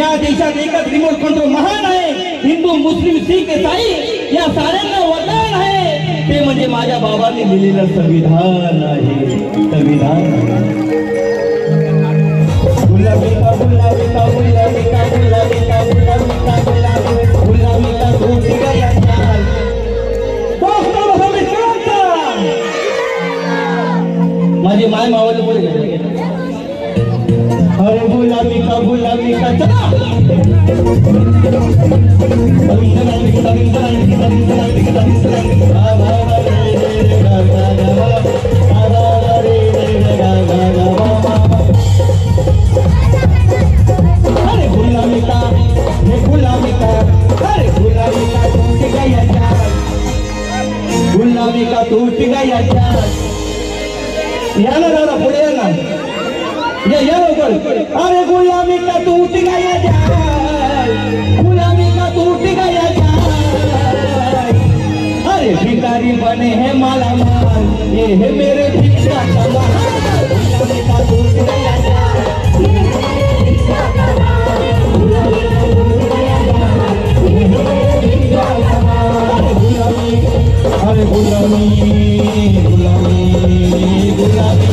या देशात एकच रिमोट कंट्रोल महान आहे, हिंदू मुस्लिम शीख ईसाई या साऱ्यांना वरदान आहे, ते म्हणजे माझ्या बाबांनी लिहिलेलं संविधान आहे. संविधान गुलाबी का गुलाबी का गुलाबी का गुलाबी का गुलाबी का गुलाबी गुलाबी का टूट गया जाल. माझी माय मावली बोल गेले. अरे गुलाबी का चला अरे गुलाबी का ये गुलाबी का अरे गुलाबी का टूट गया जाल. गुलाबी का टूट गया जाल. या ना दादा पुढे या ना. या लवकर. अरे गुलामी का टूट गया जाल. गुलामी का टूट गया जाल. अरे भिखारी बने हैं माला माल, ये है मेरे भिक्षा का महाल. गुलामी का टूट गया जाल. अरे गुलामी गुलामी गुलामी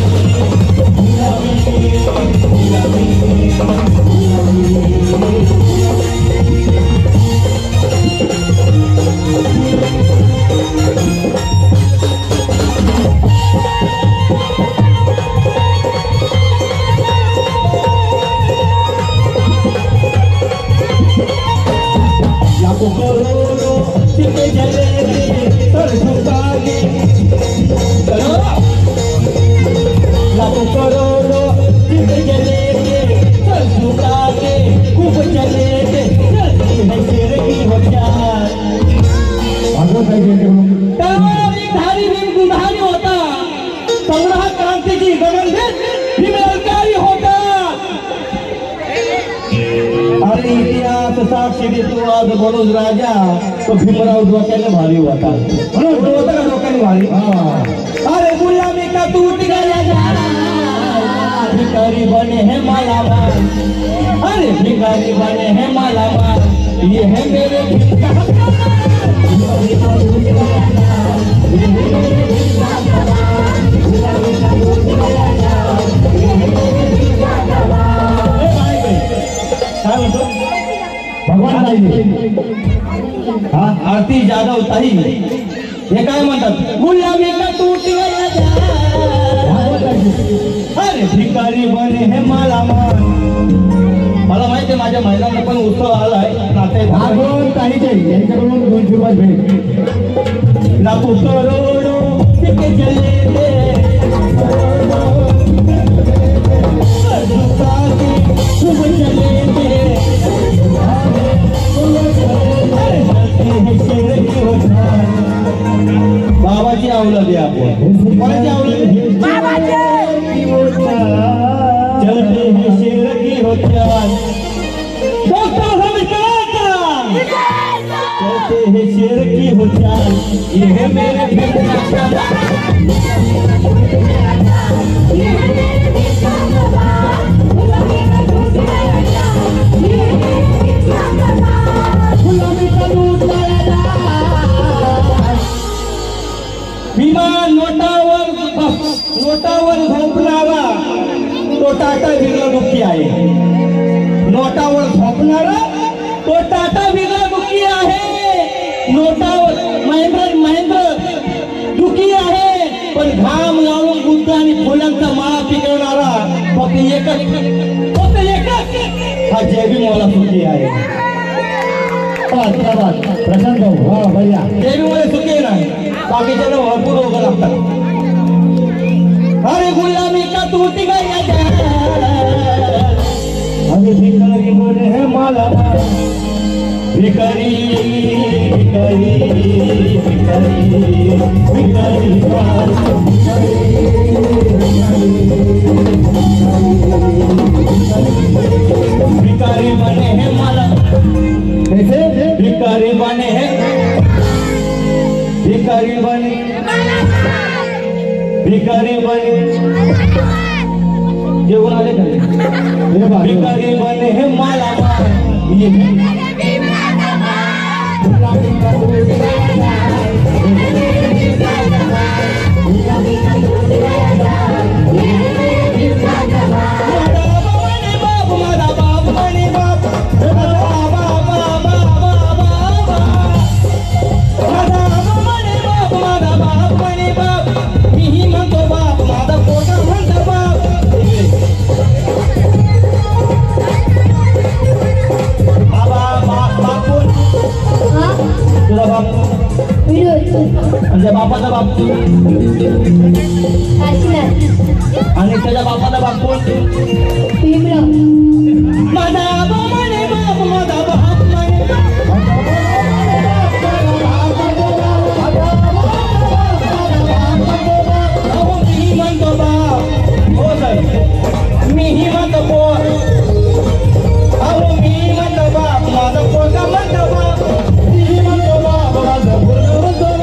लाखों करोड़ों सिक्के जलेंगे सर झुकाएंगे. लाखों करोड़ों सिक्के जलेंगे सर झुकाएंगे. खूब चलेंगे चलती है शेर की होशियार. धारी बिन गुलधारी होता, संग्रह क्रांतीची गगनभेद हिमलकारी होता. अरे इतिहास साक्षी देतो आज बरोज राजा, तो भीमराव डोक्याने भारी होता. होता का डोक्याने भारी. अरे गुलामी का टूट गया जाल. भिखारी बने हैं माला माल. अरे भिखारी बने हैं माला माल, ये है मेरे भिक्षा का भगवान आरती जाधव ताई हे काय म्हणतात. गुलामी का टूट गया जाल. अरे भिकारी बने हे माला माल. मला माहिती आहे माझ्या महिलांना पण उत्सव आलाय. नाते यांच्याकडून 200 रुपये भेट. लाखो करोडो सिक्के जलेंगे खूब चलेंगे. बाबाची औलाद आहे आपण. कोणाची औलाद? चलते हैं शेर की होशियार. डॉक्टर चलते हैं शेर की होशियार, ये है मेरे भिक्षा का विमान नोटावर झोपणारा तो टाटा बिर्ला दुःखी आहे. नोटावर झोपणारा तो टाटा बिर्ला दुःखी आहे. नोटावर महेंद्र दुःखी आहे. पण घाम लावून बुद्ध आणि फुलांचा माळा पिकवणारा फक्त एकच हा जयभी मला सुखी आहे. प्रशांत भाऊ भैया जयभी मला सुखी नाही. बाकीच्याला भरपूर रोग लागतात. अरे गुलामी का टूट गया जाल. अरे भिखारी बने हैं माला माल. भिखारी भिखारी भिखारी भिखारी माल. भिखारी बने हैं माला. कैसे भिखारी बने हैं. भिखारी बने भिखारी बने जेवण आले का भिकारी बने हे माला म्हणजे बापाचा बाप आणि त्याच्या बापाचा बाप कोण माझा बाप म्हणे बाप माझा बाप म्हणे मी म्हणतो बाप हो साहेब मीही म्हणतो पोर अहो मी म्हणतो बाप माझा पोरगा म्हणतो बाप मी म्हणतो बाप माझा पोरगा म्हणतो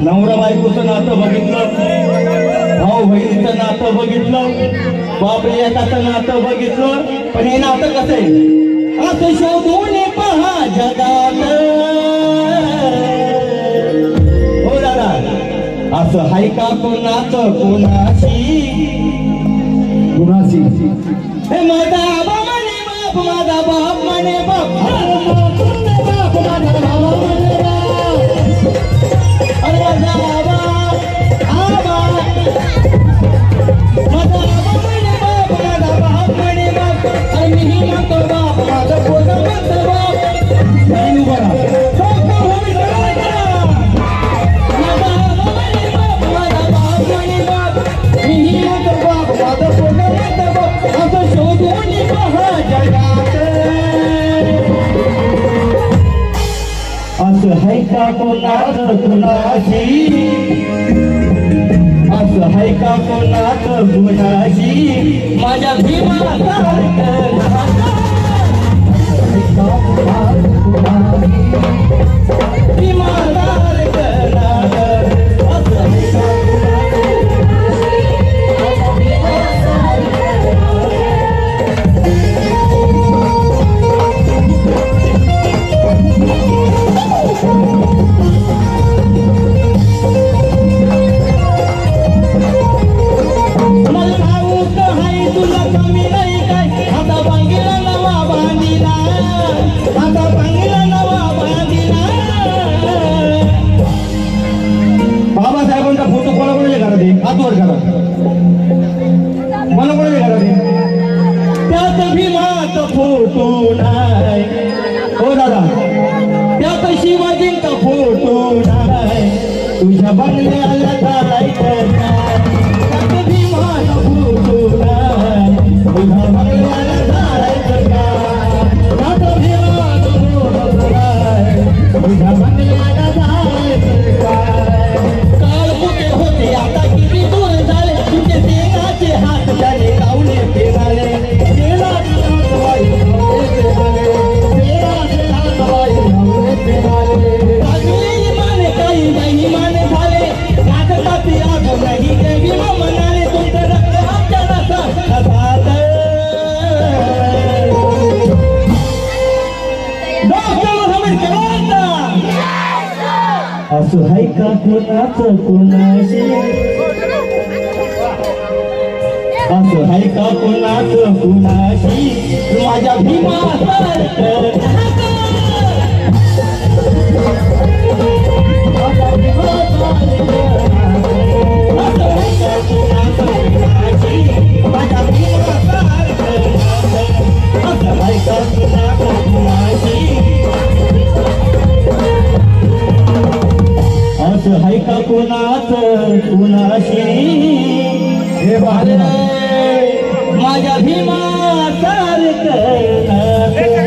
नवरा बायकोचं नातं बघितलं भाऊ बहिणीचं नातं बघितलं बाप एकाचं नातं बघितलं पण हे नातं कसं आहे असं शोधून पहा जगात हो दादा असं हाय का कोणाचं कोणाशी हे माझा बाप म्हणे बाप माझा बाप म्हणे बाप अरे माझा बाप आबा माझा बाप म्हणे बाप माझा बाप म्हणे बाप अरे मीही म्हणतो बाप माझा पोरगा म्हणतो बाप नाही बरा माझा बाप म्हणे बाप माझा बाप म्हणे बाप मीही म्हणतो बाप माझा पोरगा म्हणतो बाप असं शोधून पहा जगात असं हाय का कोणाचं कोणाशी असं हाय का कोणाचं कोणाशी माझ्या भीमासारखं भीमासारखं असं हाय का बाबासाहेबांचा फोटो कोणाकोणाच्या घरात आहे आतवर घरात कोणाकोणाच्या घरात आहे त्यात भीमाचा फोटो नाही हो दादा त्यात शिवाजींचा फोटो नाही तुझ्या बंगल्याला जायचं त्यात भीमाचा फोटो नाही तुझ्या बंगल्याला जायचं त्यात भीमाचा फोटो नाही तुझ्या बंगल्याला जायचं काल कुठे होते आता किती दूर झाले तुझे देवाचे हात त्याने लावले फिराले माने काही नाही माने झाले नाटकाची आग नाही देवी म्हणाले तुमचं रक्त आमच्या रसात असं हाय का कोणाचं कोणाशी असं हाय का कोणाचं कोणाशी माझ्या भीमासारखं असं हाय का कोणाचं कोणाशी हे माझ्या भीमा सारखं